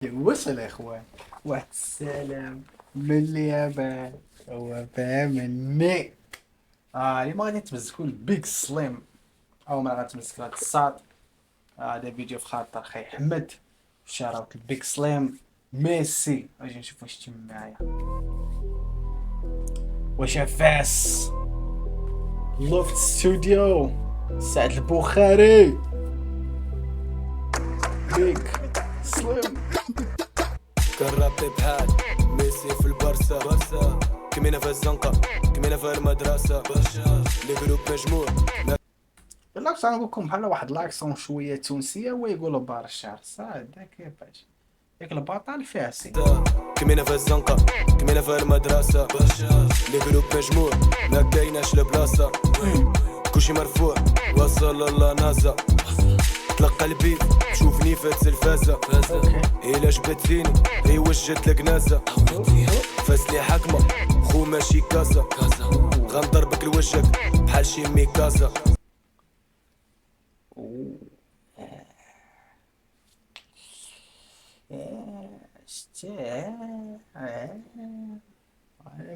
وصل يا اخوان. والسلام من اليابان وفهمني. اليوم غادي نتمزكو البيك سليم، او ما غنتمزك هاد الساط. هذا فيديو في خاطر خي حمد. شاراوت البيك سليم ميسي. اجي نشوف واش تم معايا. واش فاس لوفت ستوديو سعد البخاري بيك سليم. قربت بحال ميسي في البرسا كمينا في الزنقة كمينا في المدرسة لي جروب مجموع. لا بصح نقول لكم بحال واحد لاكسون شويه تونسيه ويقولوا برشا صاد كيفاش ياك البطل فيها سي. كمينا في الزنقة كمينا في المدرسة لي جروب مجموع ما كايناش البلاصة كلشي مرفوع وصل لنازا تلقى البيت تشوفني في التلفازة إلا جبدتيني هي وجهت لك نازة فاس لي حكمة خو ماشي كازا غنضربك لوجهك بحال شي ميكازا.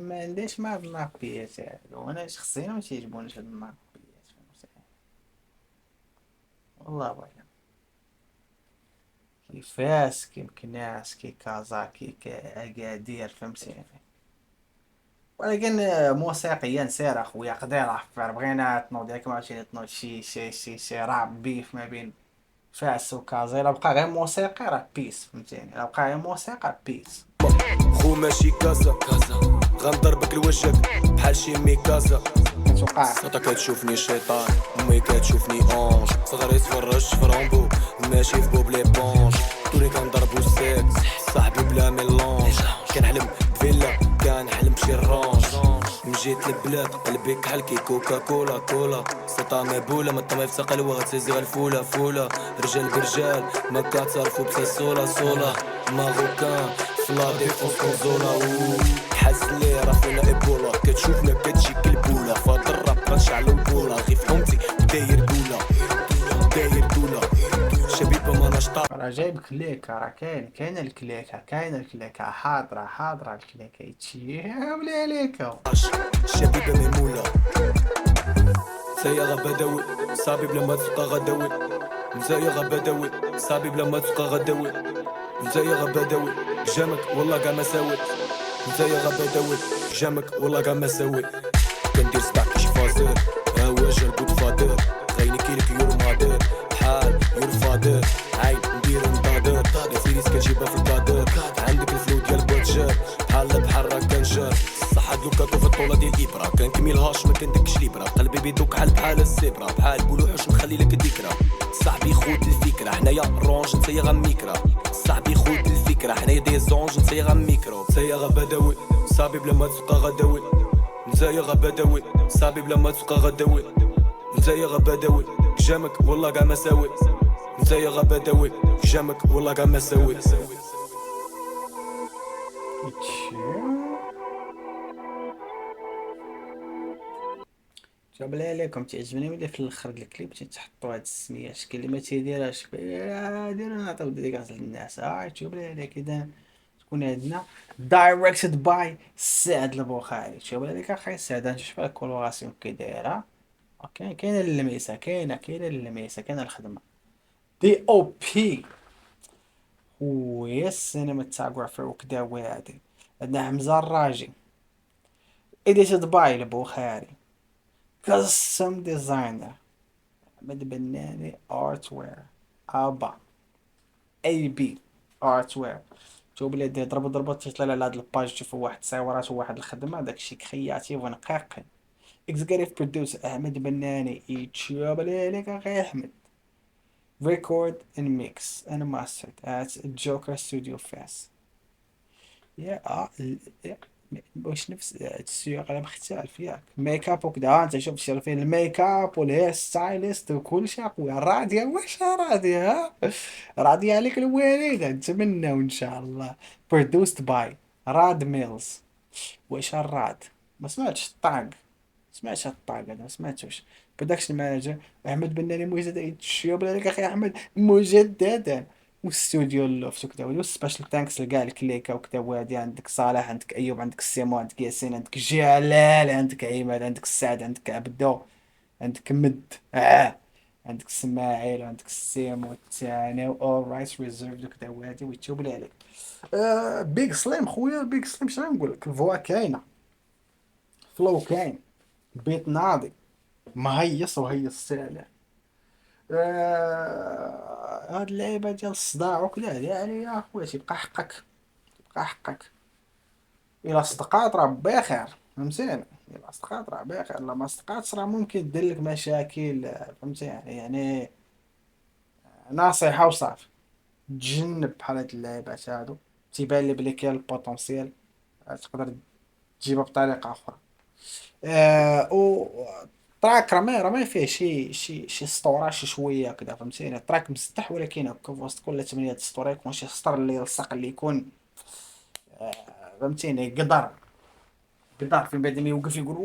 ما عنديش مع النابيات هادو، انا شخصيا ما تيعجبونيش هاد النابيات، فهمتي؟ والله اعلم كيفاس كيمكناش كي كازاكي كاكادير، فهمتيني؟ ولكن موسيقيا سير اخويا قدير عفر بغينا تنوض ياك ماشي تنوض شي راب بيف ما بين فاس وكازا. الا بقى غير موسيقى راه بيس، فهمتيني؟ الا بقى غير موسيقى بيس. خو ماشي كازا غنضربك لوجهك بحال شي ميكازا. كتوقع صوتا كتشوفني شيطان امي كتشوفني اونج صغري تفرج في رامبو ماشي في بوب ليبونج تولي كنضربو السيك صاحبي بلا ميلونج كنحلم بفيلا كنحلم بشي رونج مجيت للبلاد قلبي كحل كي كوكا كولا صوتا مبوله ما طمي في ثقل وغتسيزي الفوله فوله رجال برجال ما كتعرفو بحال صولا ماروكان فلادي فوسكوزولا حاز لي راه فينا ايبولا كتشوفنا كتجي كالبوله فاضر الراب غنشعلو البوله غير في حومتي داير دوله شبيبه ما نشطا. راه جايب كليكه، راه كاين الكليكه حاضره الكليكه يتشي بلا عليك. شبيبه ميموله سيارة بدوي صابي بلا ما تبقى غدوي سيارة بدوي صابي بلا ما تبقى غدوي سيارة بدوي جامك والله قام اسوي سيارة بدوي جامك والله قام اسوي كندير سباك شي فازر هواجه البوت فادر غيني كيلك يور مادر بحال يور فادر عين ندير نضادر الفيريس كنجيبها في الكادر عندك الفلو ديال بوتجر بحال راه كنجر صحة دوكا في الطولة ديال الإبرة كنكميلهاش ما كندكش ليبرة قلبي بيدوك بحال الزبرة بحال بولوحوش نخلي لك ذكرى صاحبي خود الفكرة حنايا رونج نتايا غميكرا صاحبي خود الفكرة حنايا دي زونج نتايا غميكرو نتايا بدوي صاحبي بلا ما تبقى غدوي نتايا بدوي صاحبي بلا ما تبقى غدوي نتايا بدوي جامك والله قام اسوي نتايا بدوي جامك والله قام اسوي جا بلا عليكم تعجبني ملي في الاخر الكليب تحطوا هاد السميات اللي ما تيديرهاش ديروا نعطيو ديكاس للناس. تشوف بلا عليك اذا تكون عندنا دايركتد باي سعد البخاري. تشوف بلا عليك اخي سعد نشوف الكولوراسيون كي دايره. اوكي كاينه اللميسه كاينه اللميسه كاينه الخدمه دي او بي ويا السينماتوغرافر وكدا وهادي. عندنا حمزه الراجي اديتد باي البخاري كاستم ديزاينر احمد بناني ارت وير ابا اي بي ارت وير. شوف بلي ضربوا تطلع على هاد الباج تشوفوا واحد التصاورات وواحد الخدمه داكشي كرياتيف ونقيق. اكزيكتيف برودوس احمد بناني يتشوف بلي عليك اخي احمد. ريكورد and mix and mastered at Joker Studio Fest. يا واش نفس التسويق على مختلف ياك ميك اب وكذا. انت شوف شي فين الميك اب والهير ستايلست وكل شيء اخويا. راضيه واش راضيه راضيه عليك الوالده نتمنى ان شاء الله. produced by راد ميلز. واش الراد ما سمعتش الطاق. سمعت الطاق هذا ما سمعتوش. برودكشن مانجر احمد بناني مجددا يتشيب عليك اخي احمد مجددا. والاستوديو اللوفت وكذا، والسبيشال ثانكس لكاع الكليكه وكذا. وهادي عندك صالح، عندك ايوب، عندك السيمو، عندك ياسين، عندك جلال، عندك عماد، عندك السعد، عندك عبدو، عندك مد عندك اسماعيل، وعندك السيمو الثاني، واول رايس ريزيرفد وكذا. وهادي ويتوب لي عليك. بيج سليم خويا، بيج سليم شنو نقول لك؟ الفوا كاينه، فلو كاين، بيت ناضي، مهيص وهيص عليه. هاد اللعيبه ديال الصداع وكذا يعني يا خويا تيبقى حقك، تبقى حقك. الى صدقات راه بخير، فهمتيني؟ الى صدقات راه بخير، لا ما صدقاتش راه ممكن دير لك مشاكل. فهمتي يعني نصيحه وصافي، تجنب بحال هاد اللعيبات هادو. تيبان لي بلي كاين البوتونسيال، تقدر تجيبها بطريقه اخرى. و تراك راه ما فيه شي سطورة شي شويه كذا، فهمتيني؟ تراك مسطح، ولكن هكا في وسط كل 8 سطور يكون شي سطر اللي يلصق، اللي يكون فهمتيني قدر فين بعد ما يوقف يقول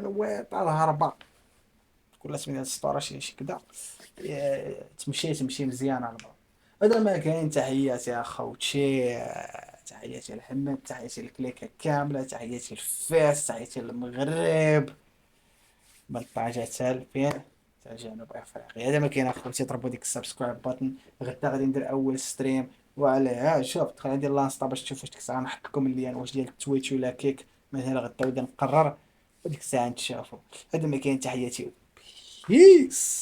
واه طال الهربه. كل 8 سطور شي كذا، تمشي مزيان على بعض. هذا ما كاين. تحياتي يا خوتشي، تحياتي لحمد، تحياتي للكليكه كامله، تحياتي لفاس، تحياتي للمغرب، من طاجة سالفين تاع جنوب افريقيا. هذا ما كاين اخوتي. ضربوا ديك السبسكرايب بutton. غدا غادي ندير اول ستريم، وعلى شوف دخل ندير لانستا باش تشوف واش ديك الساعه نحط لكم اللين واش ديال تويتش ولا كيك. مثلا غدا نبدا نقرر وديك الساعه نتشافوا. هذا ما كاين. تحياتي، بيس.